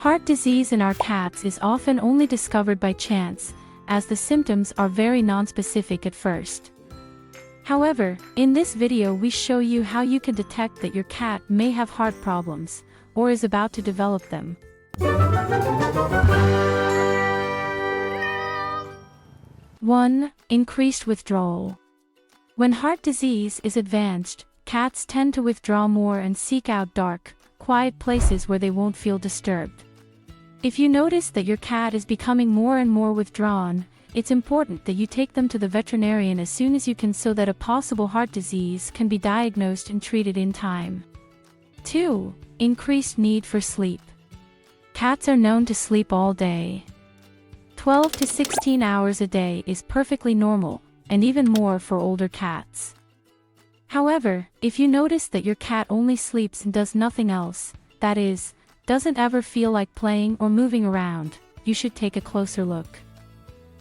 Heart disease in our cats is often only discovered by chance, as the symptoms are very nonspecific at first. However, in this video we show you how you can detect that your cat may have heart problems, or is about to develop them. 1. Increased withdrawal. When heart disease is advanced, cats tend to withdraw more and seek out dark, quiet places where they won't feel disturbed. If you notice that your cat is becoming more and more withdrawn, it's important that you take them to the veterinarian as soon as you can so that a possible heart disease can be diagnosed and treated in time. 2. Increased need for sleep. Cats are known to sleep all day. 12 to 16 hours a day is perfectly normal, and even more for older cats. However, if you notice that your cat only sleeps and does nothing else, that is, doesn't ever feel like playing or moving around, you should take a closer look.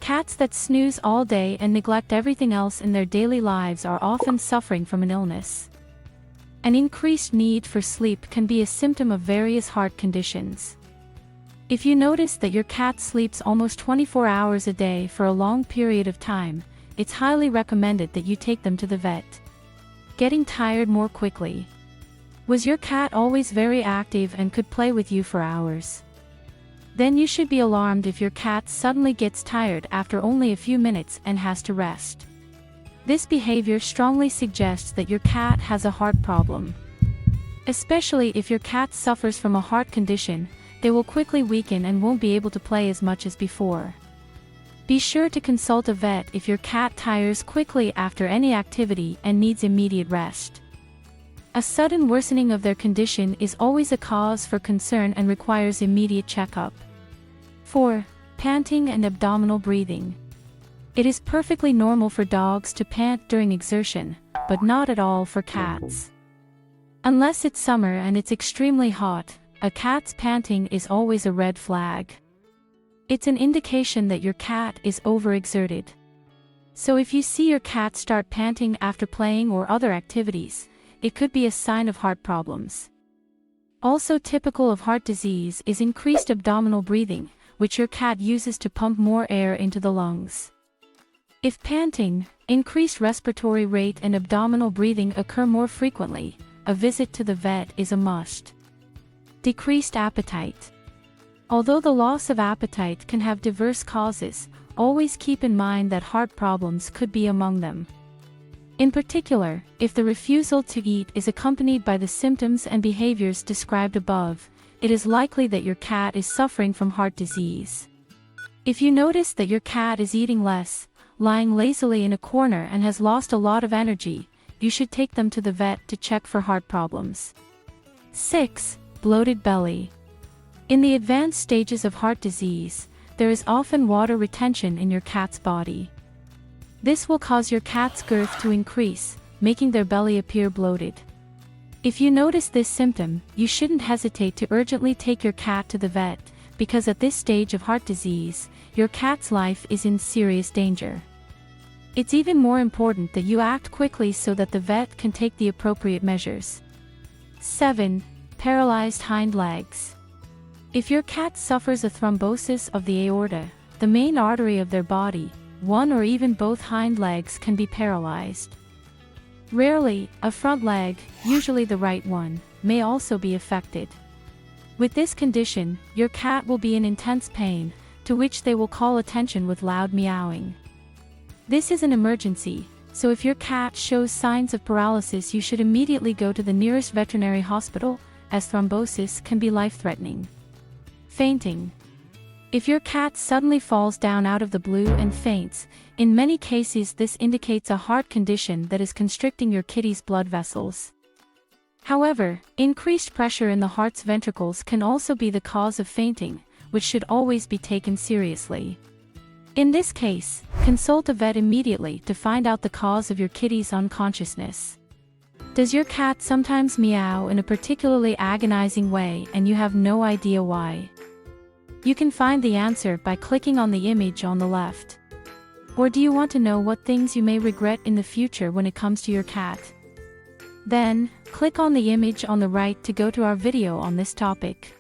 Cats that snooze all day and neglect everything else in their daily lives are often suffering from an illness. An increased need for sleep can be a symptom of various heart conditions. If you notice that your cat sleeps almost 24 hours a day for a long period of time, it's highly recommended that you take them to the vet. Getting tired more quickly. Was your cat always very active and could play with you for hours? Then you should be alarmed if your cat suddenly gets tired after only a few minutes and has to rest. This behavior strongly suggests that your cat has a heart problem. Especially if your cat suffers from a heart condition, they will quickly weaken and won't be able to play as much as before. Be sure to consult a vet if your cat tires quickly after any activity and needs immediate rest. A sudden worsening of their condition is always a cause for concern and requires immediate checkup. 4. Panting and abdominal breathing. It is perfectly normal for dogs to pant during exertion, but not at all for cats. Unless it's summer and it's extremely hot, a cat's panting is always a red flag. It's an indication that your cat is overexerted. So if you see your cat start panting after playing or other activities, it could be a sign of heart problems. Also typical of heart disease is increased abdominal breathing, which your cat uses to pump more air into the lungs. If panting, increased respiratory rate and abdominal breathing occur more frequently, a visit to the vet is a must. Decreased appetite. Although the loss of appetite can have diverse causes, always keep in mind that heart problems could be among them. In particular, if the refusal to eat is accompanied by the symptoms and behaviors described above, it is likely that your cat is suffering from heart disease. If you notice that your cat is eating less, lying lazily in a corner and has lost a lot of energy, you should take them to the vet to check for heart problems. 6. Bloated belly. In the advanced stages of heart disease, there is often water retention in your cat's body. This will cause your cat's girth to increase, making their belly appear bloated. If you notice this symptom, you shouldn't hesitate to urgently take your cat to the vet, because at this stage of heart disease, your cat's life is in serious danger. It's even more important that you act quickly so that the vet can take the appropriate measures. 7. Paralyzed hind legs. If your cat suffers a thrombosis of the aorta, the main artery of their body, one or even both hind legs can be paralyzed. Rarely, a front leg, usually the right one, may also be affected. With this condition, your cat will be in intense pain, to which they will call attention with loud meowing. This is an emergency, so if your cat shows signs of paralysis, you should immediately go to the nearest veterinary hospital, as thrombosis can be life-threatening. Fainting. If your cat suddenly falls down out of the blue and faints, in many cases this indicates a heart condition that is constricting your kitty's blood vessels. However, increased pressure in the heart's ventricles can also be the cause of fainting, which should always be taken seriously. In this case, consult a vet immediately to find out the cause of your kitty's unconsciousness. Does your cat sometimes meow in a particularly agonizing way and you have no idea why? You can find the answer by clicking on the image on the left. Or do you want to know what things you may regret in the future when it comes to your cat? Then, click on the image on the right to go to our video on this topic.